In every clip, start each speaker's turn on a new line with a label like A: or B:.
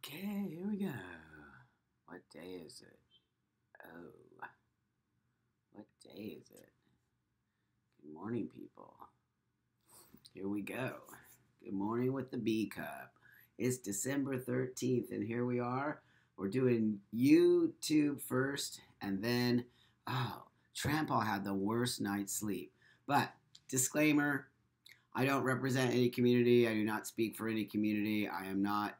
A: Okay, here we go. What day is it? Oh, what day is it? Good morning, people. Here we go. Good morning with the B Cup. It's December 13th, and here we are. We're doing YouTube first, and then, Trampall had the worst night's sleep. But, disclaimer, I don't represent any community. I do not speak for any community. I am not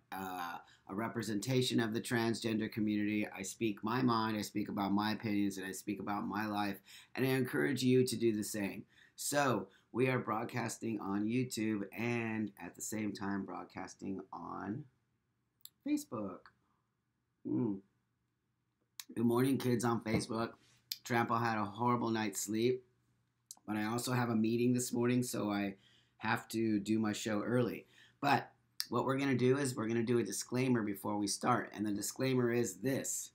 A: a representation of the transgender community. I speak my mind. I speak about my opinions, and I speak about my life. And I encourage you to do the same. So we are broadcasting on YouTube and at the same time broadcasting on Facebook. Good morning, kids on Facebook. Trampall had a horrible night's sleep, but I also have a meeting this morning, so I have to do my show early. But what we're going to do is we're going to do a disclaimer before we start. And the disclaimer is this.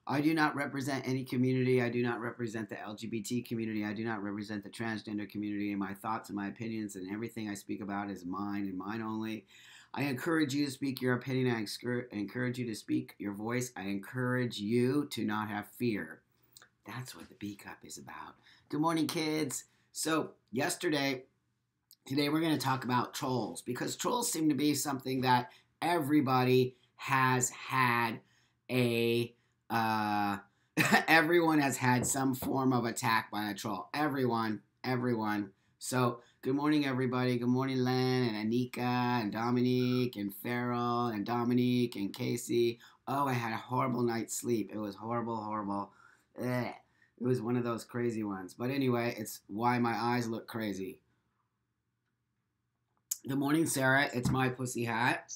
A: I do not represent any community. I do not represent the LGBT community. I do not represent the transgender community. And my thoughts and my opinions and everything I speak about is mine and mine only. I encourage you to speak your opinion. I encourage you to speak your voice. I encourage you to not have fear. That's what the B Cup is about. Good morning, kids. So today we're going to talk about trolls, because trolls seem to be something that everybody has had everyone has had some form of attack by a troll. Everyone. So, good morning, everybody. Good morning, Len and Anika and Dominique and Farrell and Dominique and Casey. Oh, I had a horrible night's sleep. It was horrible. Ugh. It was one of those crazy ones. But anyway, it's why my eyes look crazy. Good morning, Sarah. It's my pussy hat.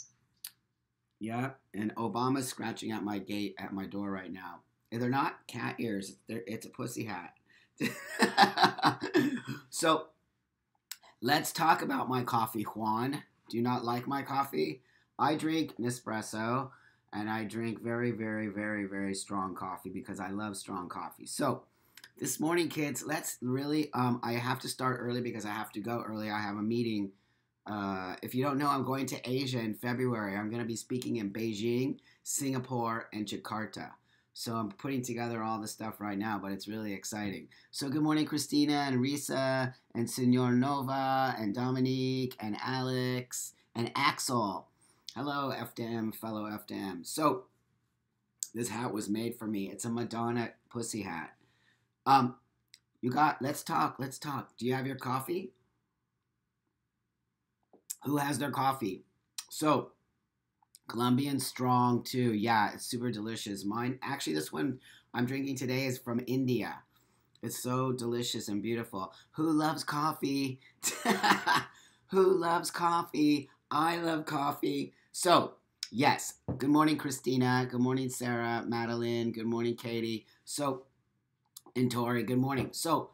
A: Yep. And Obama's scratching at my gate at my door right now. They're not cat ears. It's a pussy hat. So, let's talk about my coffee, Juan. Do you not like my coffee? I drink Nespresso, and I drink very, very, very, very strong coffee because I love strong coffee. So, this morning, kids, let's really, I have to start early because I have to go early. I have a meeting. If you don't know, I'm going to Asia in February. I'm going to be speaking in Beijing, Singapore, and Jakarta. So I'm putting together all the stuff right now, but it's really exciting. So good morning, Christina and Risa and Senor Nova and Dominique and Alex and Axel. Hello, FDM, fellow FDM. So this hat was made for me. It's a Madonna pussy hat. Let's talk. Do you have your coffee? Who has their coffee? So, Colombian strong too. Yeah, it's super delicious. Mine, actually, this one I'm drinking today is from India. It's so delicious and beautiful. Who loves coffee? Who loves coffee? I love coffee. So, yes. Good morning, Christina. Good morning, Sarah, Madeline. Good morning, Katie. So, and Tori, good morning. So,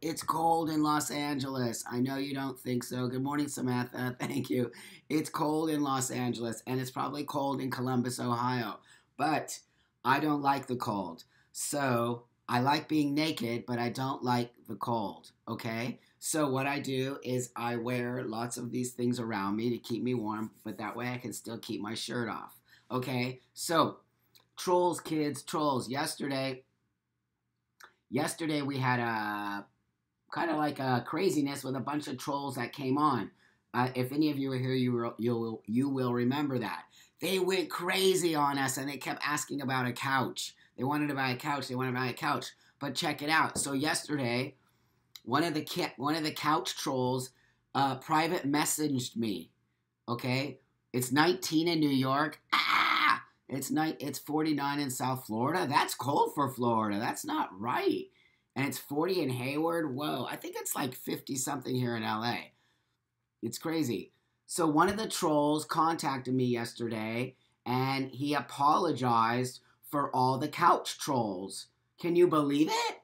A: it's cold in Los Angeles. I know you don't think so. Good morning, Samantha. Thank you. It's cold in Los Angeles, and it's probably cold in Columbus, Ohio. But I don't like the cold. So I like being naked, but I don't like the cold, okay? So what I do is I wear lots of these things around me to keep me warm, but that way I can still keep my shirt off, okay? So, trolls, kids, trolls. Yesterday we had a kind of like a craziness with a bunch of trolls that came on. If any of you are here, you will remember that. They went crazy on us and they kept asking about a couch. They wanted to buy a couch. But check it out. So yesterday, one of the couch trolls private messaged me. Okay? It's 19 in New York. It's 49 in South Florida. That's cold for Florida. That's not right. And it's 40 in Hayward. Whoa, I think it's like 50-something here in LA. It's crazy. So one of the trolls contacted me yesterday, and he apologized for all the couch trolls. Can you believe it?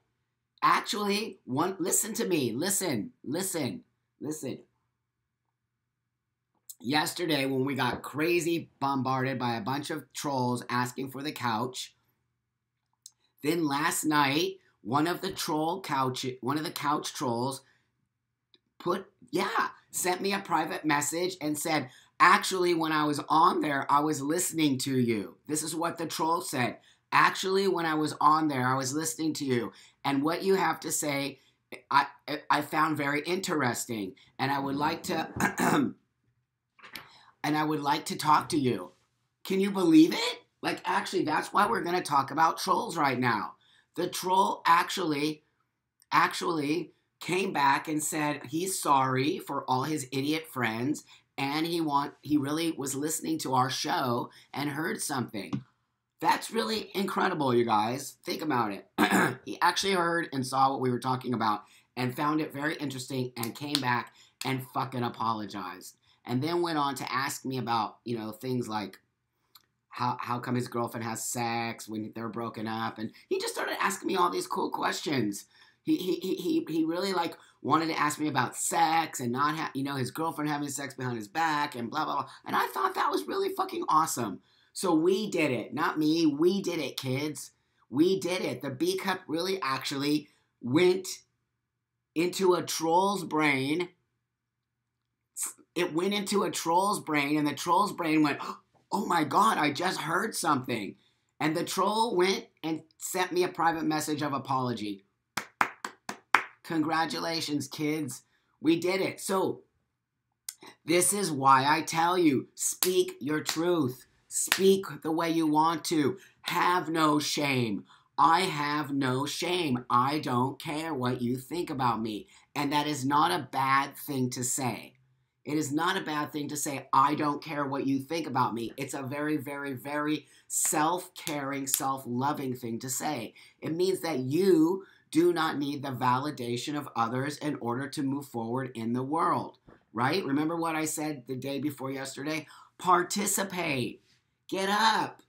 A: Actually, listen to me. Listen. Yesterday, when we got crazy bombarded by a bunch of trolls asking for the couch, then last night, one of the couch trolls sent me a private message and said, Actually, when I was on there, I was listening to you. This is what the troll said. Actually, when I was on there, I was listening to you. And what you have to say, I found very interesting. And I would like to and I would like to talk to you. Can you believe it? Like, actually, that's why we're going to talk about trolls right now. The troll actually came back and said he's sorry for all his idiot friends, and he really was listening to our show and heard something. That's really incredible, you guys. Think about it. He actually heard and saw what we were talking about and found it very interesting and came back and fucking apologized. And then went on to ask me about, things like how come his girlfriend has sex when they're broken up. And he just started asking me all these cool questions. He really wanted to ask me about sex and not his girlfriend having sex behind his back and blah, blah, blah. And I thought that was really fucking awesome. So we did it. Not me. We did it, kids. We did it. The B cup really actually went into a troll's brain. It went into a troll's brain, and the troll's brain went, oh my God, I just heard something. And the troll went and sent me a private message of apology. Congratulations, kids. We did it. So this is why I tell you, speak your truth. Speak the way you want to. Have no shame. I have no shame. I don't care what you think about me. And that is not a bad thing to say. It is not a bad thing to say, I don't care what you think about me. It's a very, very, very self-caring, self-loving thing to say. It means that you do not need the validation of others in order to move forward in the world, right? Remember what I said the day before yesterday? Participate. Get up.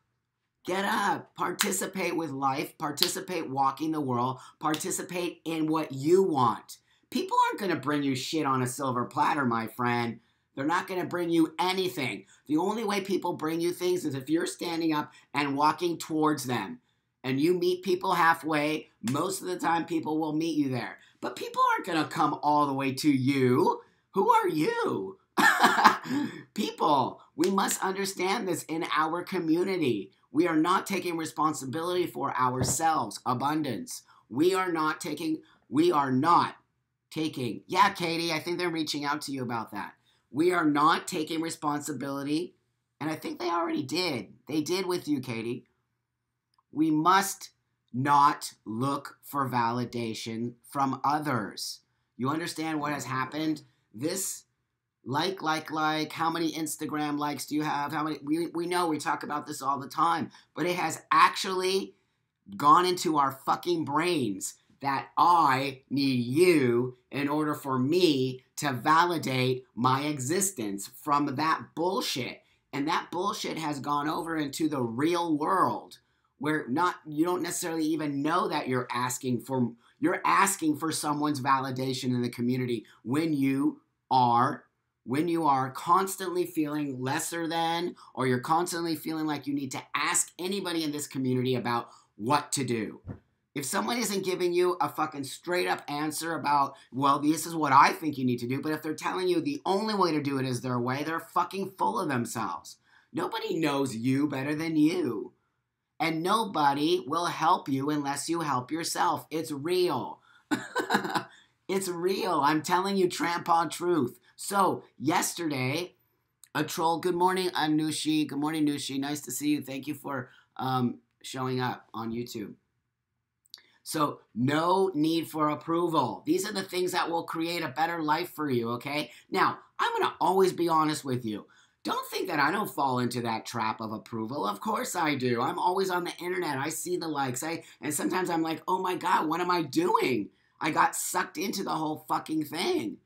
A: Get up. Participate with life. Participate walking the world. Participate in what you want. People aren't going to bring you shit on a silver platter, my friend. They're not going to bring you anything. The only way people bring you things is if you're standing up and walking towards them. And you meet people halfway. Most of the time, people will meet you there. But people aren't going to come all the way to you. Who are you? People, we must understand this in our community. We are not taking responsibility for ourselves. Abundance. We are not taking, yeah, Katie, I think they're reaching out to you about that. We are not taking responsibility, and I think they already did. They did with you, Katie. We must not look for validation from others. You understand what has happened? This, how many Instagram likes do you have? How many? We know we talk about this all the time, but it has actually gone into our fucking brains that I need you in order for me to validate my existence from that bullshit. And that bullshit has gone over into the real world where you don't necessarily even know that you're asking for someone's validation in the community when you are constantly feeling lesser than, or you're constantly feeling like you need to ask anybody in this community about what to do. If someone isn't giving you a fucking straight up answer about, well, this is what I think you need to do, but if they're telling you the only way to do it is their way, they're fucking full of themselves. Nobody knows you better than you. And nobody will help you unless you help yourself. It's real. It's real. I'm telling you, Trampa truth. So, yesterday, a troll, good morning, Anushi. Good morning, Nushi. Nice to see you. Thank you for showing up on YouTube. So, no need for approval. These are the things that will create a better life for you, okay? Now, I'm going to always be honest with you. Don't think that I don't fall into that trap of approval. Of course I do. I'm always on the internet. I see the likes. And sometimes I'm like, oh my God, what am I doing? I got sucked into the whole fucking thing.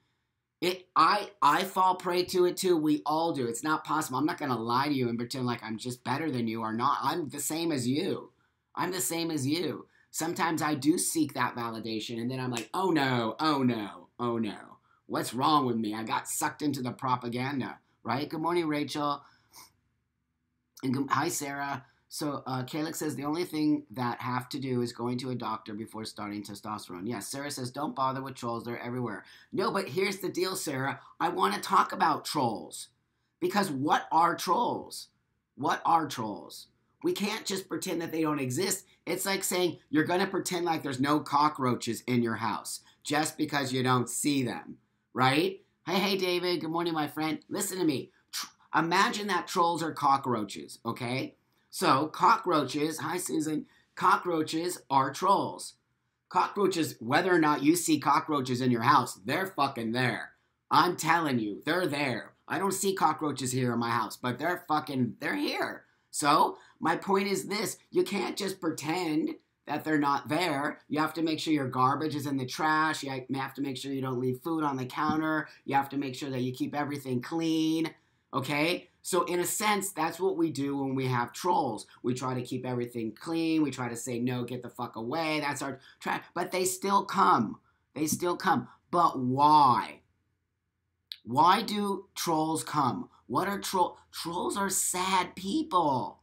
A: I fall prey to it too. We all do. It's not possible. I'm not going to lie to you and pretend like I'm just better than you or not. I'm the same as you. I'm the same as you. Sometimes I do seek that validation, and then I'm like, oh no, oh no, oh no. What's wrong with me? I got sucked into the propaganda, right? Good morning, Rachel. And hi, Sarah. So Calix says the only thing that have to do is going to a doctor before starting testosterone. Yes, Sarah says don't bother with trolls. They're everywhere. No, but here's the deal, Sarah. I want to talk about trolls Because what are trolls? What are trolls? We can't just pretend that they don't exist. It's like saying you're going to pretend like there's no cockroaches in your house just because you don't see them, right? Hey, David. Good morning, my friend. Listen to me. Imagine that trolls are cockroaches, okay? So cockroaches, hi, Susan. Cockroaches are trolls. Cockroaches, whether or not you see cockroaches in your house, they're fucking there. I'm telling you, they're there. I don't see cockroaches here in my house, but they're here. So my point is this: you can't just pretend that they're not there. You have to make sure your garbage is in the trash. You have to make sure you don't leave food on the counter. You have to make sure that you keep everything clean. Okay? So in a sense, that's what we do when we have trolls. We try to keep everything clean. We try to say, no, get the fuck away. That's our trash. But they still come. They still come. But why? Why do trolls come? What are trolls? Trolls are sad people.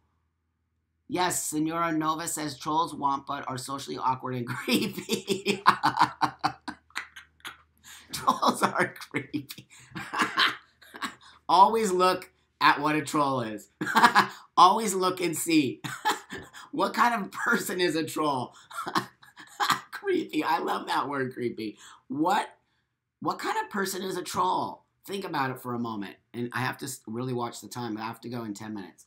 A: Yes, Senora Nova says trolls want but are socially awkward and creepy. Trolls are creepy. Always look at what a troll is. Always look and see. What kind of person is a troll? Creepy. I love that word, creepy. What kind of person is a troll? Think about it for a moment. And I have to really watch the time. I have to go in 10 minutes.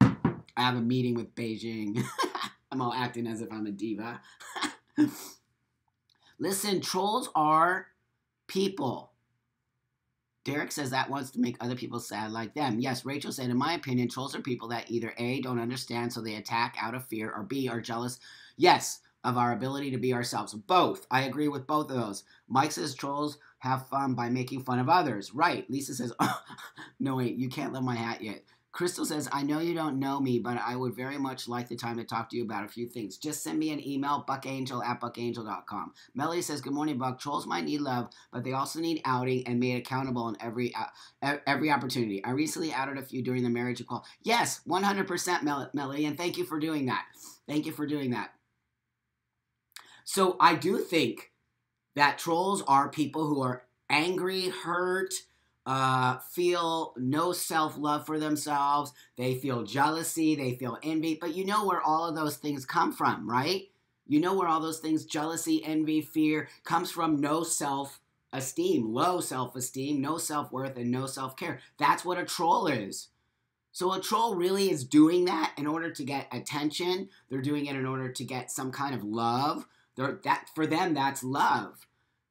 A: I have a meeting with Beijing. I'm all acting as if I'm a diva. Listen, trolls are people. Derek says that wants to make other people sad like them. Yes, Rachel said, in my opinion, trolls are people that either A, don't understand, so they attack out of fear, or B, are jealous, yes, of our ability to be ourselves. Both. I agree with both of those. Mike says trolls have fun by making fun of others. Right. Lisa says, oh, no, wait, you can't love my hat yet. Crystal says, I know you don't know me, but I would very much like the time to talk to you about a few things. Just send me an email, buckangel@buckangel.com. Melody says, good morning, Buck. Trolls might need love, but they also need outing and made accountable in every opportunity. I recently outed a few during the marriage call. Yes, 100%, Melody, and thank you for doing that. Thank you for doing that. So I do think that trolls are people who are angry, hurt, feel no self-love for themselves. They feel jealousy. They feel envy. But you know where all of those things come from, right? You know where all those things, jealousy, envy, fear, comes from no self-esteem, low self-esteem, no self-worth, and no self-care. That's what a troll is. So a troll really is doing that in order to get attention. They're doing it in order to get some kind of love. For them, that's love.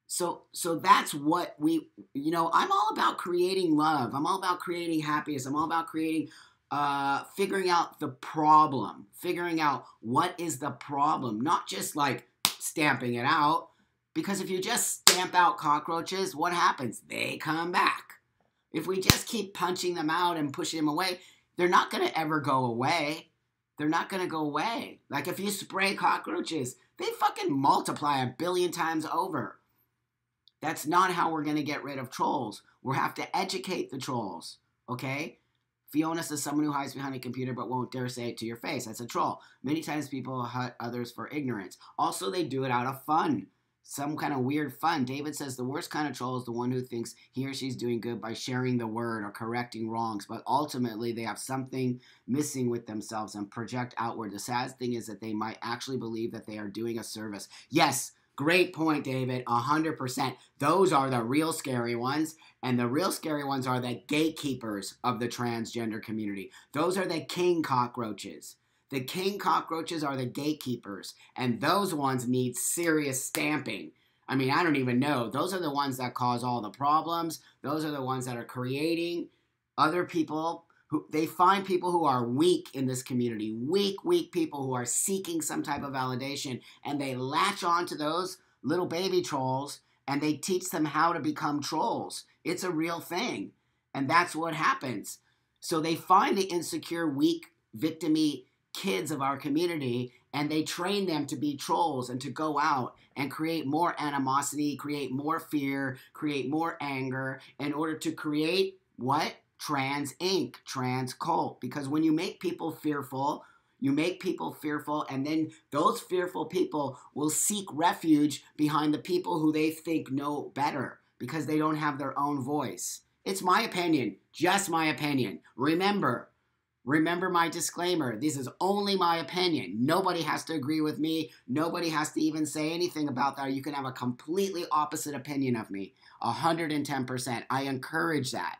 A: So that's what I'm all about creating love. I'm all about creating happiness. I'm all about creating, figuring out the problem, figuring out what is the problem, not just like stamping it out. Because if you just stamp out cockroaches, what happens? They come back. If we just keep punching them out and pushing them away, they're not going to ever go away. They're not going to go away. Like if you spray cockroaches, they fucking multiply 1 billion times over. That's not how we're going to get rid of trolls. We'll have to educate the trolls, okay? Fiona says someone who hides behind a computer but won't dare say it to your face. That's a troll. Many times people hurt others for ignorance. Also, they do it out of fun. Some kind of weird fun. David says the worst kind of troll is the one who thinks he or she's doing good by sharing the word or correcting wrongs, but ultimately they have something missing with themselves and project outward. The sad thing is that they might actually believe that they are doing a service. Yes, great point, David. 100%. Those are the real scary ones, and the real scary ones are the gatekeepers of the transgender community. Those are the king cockroaches. The king cockroaches are the gatekeepers, and those ones need serious stamping. I mean, I don't even know. Those are the ones that cause all the problems. Those are the ones that are creating other people. They find people who are weak in this community, weak people who are seeking some type of validation, and they latch on to those little baby trolls, and they teach them how to become trolls. It's a real thing, and that's what happens. So they find the insecure, weak, victim-y kids of our community, and they train them to be trolls and to go out and create more animosity, create more fear, create more anger in order to create what? Trans Inc., trans cult. Because when you make people fearful, and then those fearful people will seek refuge behind the people who they think know better because they don't have their own voice. It's my opinion, just my opinion. Remember my disclaimer. This is only my opinion. Nobody has to agree with me. Nobody has to even say anything about that. You can have a completely opposite opinion of me. 110%. I encourage that.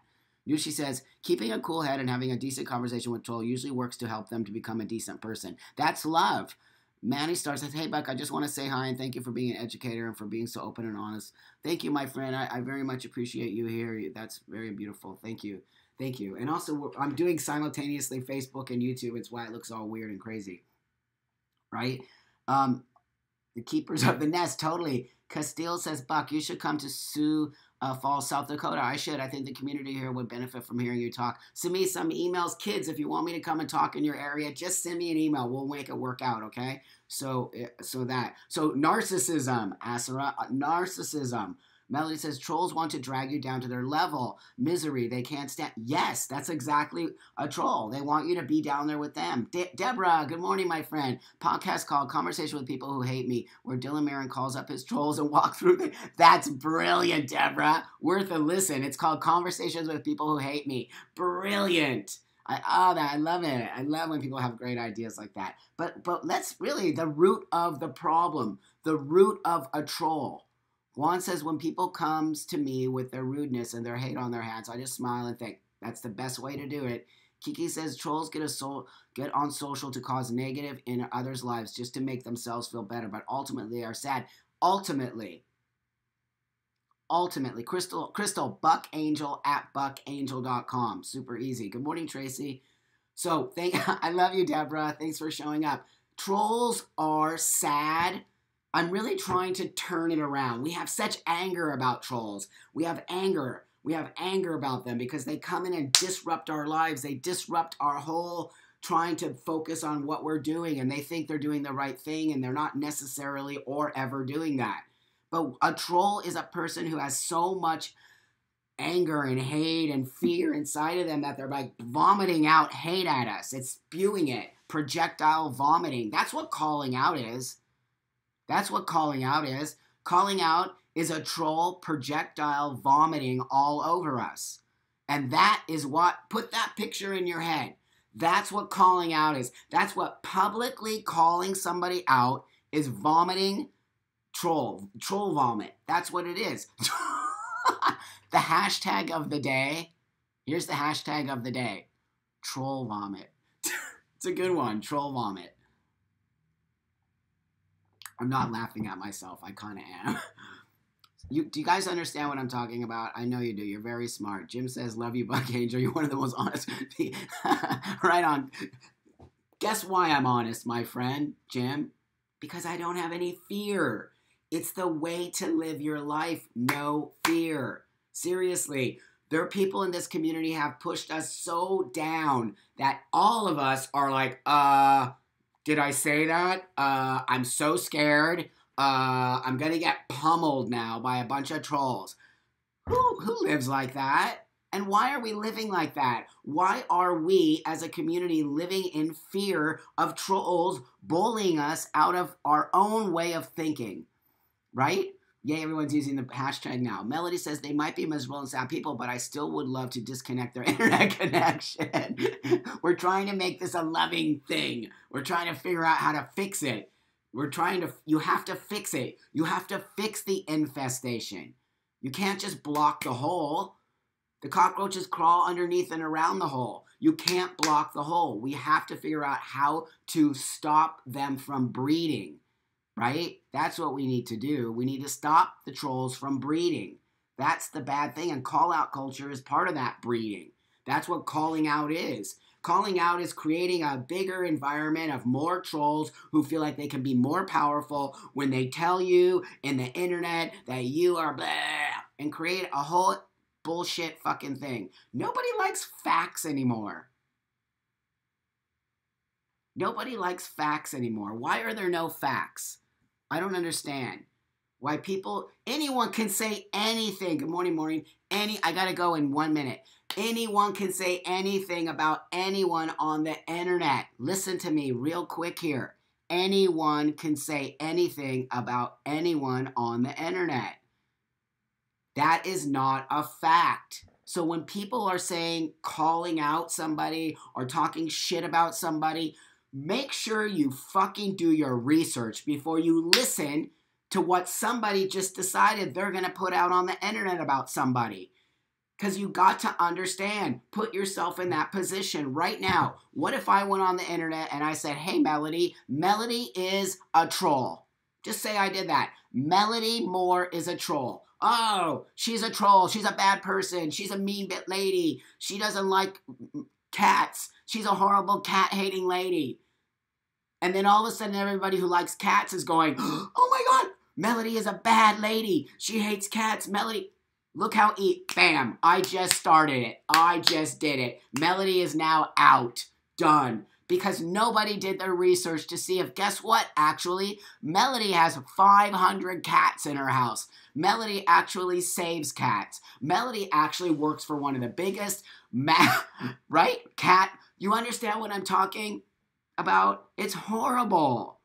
A: Yushi says, keeping a cool head and having a decent conversation with troll usually works to help them to become a decent person. That's love. Manny Star says, hey, Buck, I just want to say hi and thank you for being an educator and for being so open and honest. Thank you, my friend. I very much appreciate you here. That's very beautiful. Thank you. Thank you. And also, I'm doing simultaneously Facebook and YouTube. It's why it looks all weird and crazy. Right? The Keepers of the Nest, totally. Castile says, Buck, you should come to Sioux Falls, South Dakota. I should. I think the community here would benefit from hearing you talk. Send me some emails. Kids, if you want me to come and talk in your area, just send me an email. We'll make it work out, okay? So narcissism, Asura, narcissism. Melody says, trolls want to drag you down to their level. Misery, they can't stand. Yes, that's exactly a troll. They want you to be down there with them. Deborah, good morning, my friend. Podcast called Conversation with People Who Hate Me, where Dylan Marin calls up his trolls and walk through them. That's brilliant, Deborah. Worth a listen. It's called Conversations with People Who Hate Me. Brilliant. I love it. I love when people have great ideas like that. But that's really the root of the problem, the root of a troll. Juan says, when people comes to me with their rudeness and their hate on their hands, I just smile and think, that's the best way to do it. Kiki says, trolls get on social to cause negative in others' lives just to make themselves feel better, but ultimately they are sad. Ultimately, Crystal, buckangel at buckangel.com. Super easy. Good morning, Tracy. So, I love you, Deborah. Thanks for showing up. Trolls are sad. I'm really trying to turn it around. We have such anger about trolls. We have anger about them because they come in and disrupt our lives. They disrupt our whole trying to focus on what we're doing, and they think they're doing the right thing, and they're not necessarily or ever doing that. But a troll is a person who has so much anger and hate and fear inside of them that they're like vomiting out hate at us. It's spewing it. Projectile vomiting. That's what calling out is. That's what calling out is. Calling out is a troll projectile vomiting all over us. And that is what, put that picture in your head. That's what calling out is. That's what publicly calling somebody out is, vomiting troll vomit. That's what it is. The hashtag of the day. Here's the hashtag of the day. Troll vomit. It's a good one. Troll vomit. I'm not laughing at myself. I kind of am. Do you guys understand what I'm talking about? I know you do. You're very smart. Jim says, love you, Buck Angel. You're one of the most honest. Right on. Guess why I'm honest, my friend, Jim? Because I don't have any fear. It's the way to live your life. No fear. Seriously. There are people in this community have pushed us so down that all of us are like, did I say that? I'm so scared. I'm going to get pummeled now by a bunch of trolls. Who lives like that? And why are we living like that? Why are we as a community living in fear of trolls bullying us out of our own way of thinking? Right? Yay, everyone's using the hashtag now. Melody says they might be miserable and sad people, but I still would love to disconnect their internet connection. We're trying to make this a loving thing. We're trying to figure out how to fix it. You have to fix it. You have to fix the infestation. You can't just block the hole. The cockroaches crawl underneath and around the hole. You can't block the hole. We have to figure out how to stop them from breeding. Right? That's what we need to do. We need to stop the trolls from breeding. That's the bad thing, and call-out culture is part of that breeding. That's what calling out is. Calling out is creating a bigger environment of more trolls who feel like they can be more powerful when they tell you in the internet that you are blah, and create a whole bullshit fucking thing. Nobody likes facts anymore. Nobody likes facts anymore. Why are there no facts? I don't understand why anyone can say anything. Good morning, Maureen. I gotta go in 1 minute. Anyone can say anything about anyone on the internet. Listen to me real quick here. Anyone can say anything about anyone on the internet. That is not a fact. So when people are saying, calling out somebody or talking shit about somebody, make sure you fucking do your research before you listen to what somebody just decided they're going to put out on the internet about somebody. Because you got to understand, put yourself in that position right now. What if I went on the internet and I said, hey, Melody is a troll. Just say I did that. Melody Moore is a troll. Oh, she's a troll. She's a bad person. She's a mean bit lady. She doesn't like cats. She's a horrible cat-hating lady. And then all of a sudden, everybody who likes cats is going, oh my God, Melody is a bad lady. She hates cats. Melody, look how bam, I just started it. I just did it. Melody is now out. Done. Because nobody did their research to see if, guess what, actually, Melody has 500 cats in her house. Melody actually saves cats. Melody actually works for one of the biggest, right? Cat, you understand what I'm talking about? It's horrible.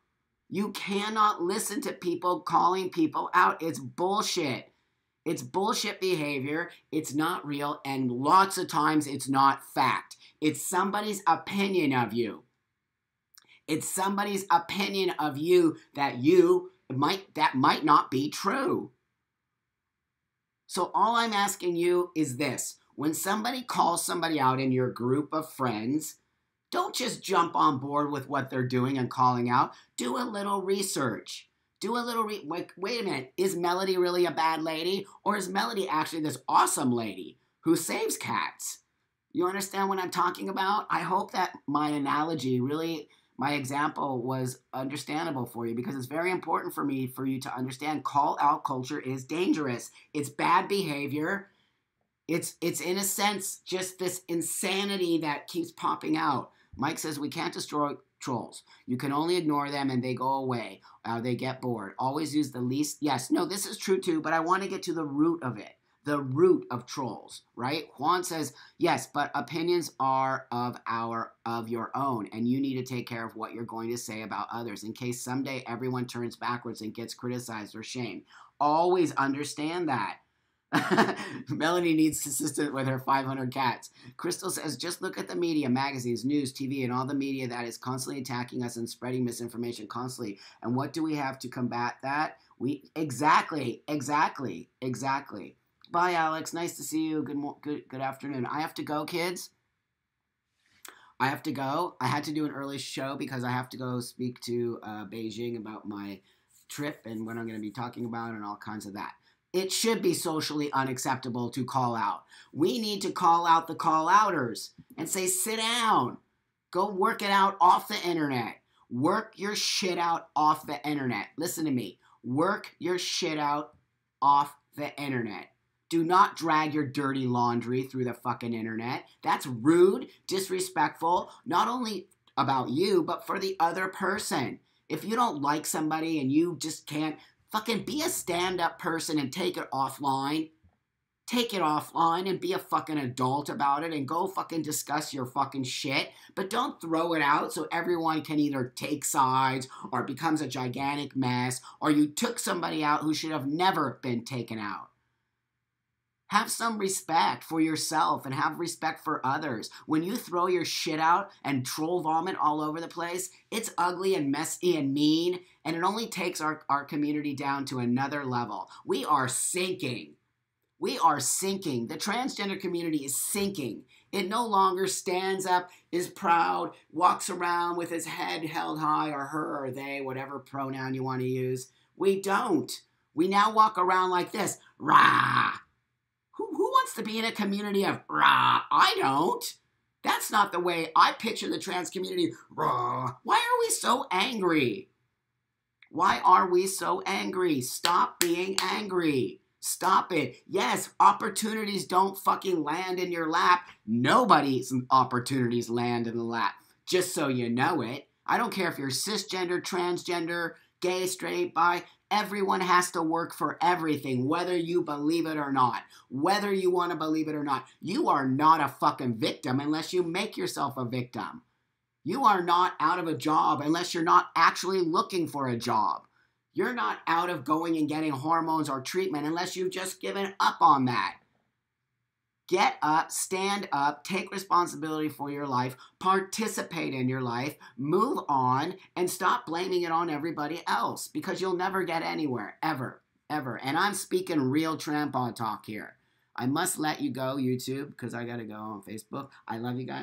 A: You cannot listen to people calling people out. It's bullshit. It's bullshit behavior. It's not real. And lots of times it's not fact. It's somebody's opinion of you. It's somebody's opinion of you that might not be true. So all I'm asking you is this. When somebody calls somebody out in your group of friends, don't just jump on board with what they're doing and calling out. Do a little research. Do a little wait a minute. Is Melody really a bad lady? Or is Melody actually this awesome lady who saves cats? You understand what I'm talking about? I hope that my analogy really, my example was understandable for you, because it's very important for you to understand call out culture is dangerous. It's bad behavior. It's in a sense just this insanity that keeps popping out. Mike says we can't destroy trolls. You can only ignore them and they go away. They get bored. Always use the least. Yes, no, this is true too, but I want to get to the root of it. The root of trolls, right? Juan says, yes, but opinions are of your own, and you need to take care of what you're going to say about others in case someday everyone turns backwards and gets criticized or shamed. Always understand that. Melanie needs assistance with her 500 cats. Crystal says, just look at the media, magazines, news, TV, and all the media that is constantly attacking us and spreading misinformation constantly. And what do we have to combat that? Exactly. Bye, Alex. Nice to see you. Good afternoon. I have to go, kids. I have to go. I had to do an early show because I have to go speak to Beijing about my trip and what I'm going to be talking about and all kinds of that. It should be socially unacceptable to call out. We need to call out the call-outers and say, sit down. Go work it out off the internet. Work your shit out off the internet. Listen to me. Work your shit out off the internet. Do not drag your dirty laundry through the fucking internet. That's rude, disrespectful, not only about you, but for the other person. If you don't like somebody and you just can't, fucking be a stand-up person and take it offline. Take it offline and be a fucking adult about it and go fucking discuss your fucking shit. But don't throw it out so everyone can either take sides or it becomes a gigantic mess or you took somebody out who should have never been taken out. Have some respect for yourself and have respect for others. When you throw your shit out and troll vomit all over the place, it's ugly and messy and mean, and it only takes our community down to another level. We are sinking. We are sinking. The transgender community is sinking. It no longer stands up, is proud, walks around with his head held high, or her or they, whatever pronoun you want to use. We don't. We now walk around like this. Rah! Who wants to be in a community of rah? I don't. That's not the way I picture the trans community. Rah. Why are we so angry? Why are we so angry? Stop being angry. Stop it. Yes, opportunities don't fucking land in your lap. Nobody's opportunities land in the lap. Just so you know it. I don't care if you're cisgender, transgender, gay, straight, bi. Everyone has to work for everything, whether you believe it or not. Whether you want to believe it or not. You are not a fucking victim unless you make yourself a victim. You are not out of a job unless you're not actually looking for a job. You're not out of going and getting hormones or treatment unless you've just given up on that. Get up, stand up, take responsibility for your life, participate in your life, move on, and stop blaming it on everybody else because you'll never get anywhere, ever, ever. And I'm speaking real Trampod talk here. I must let you go, YouTube, because I got to go on Facebook. I love you guys.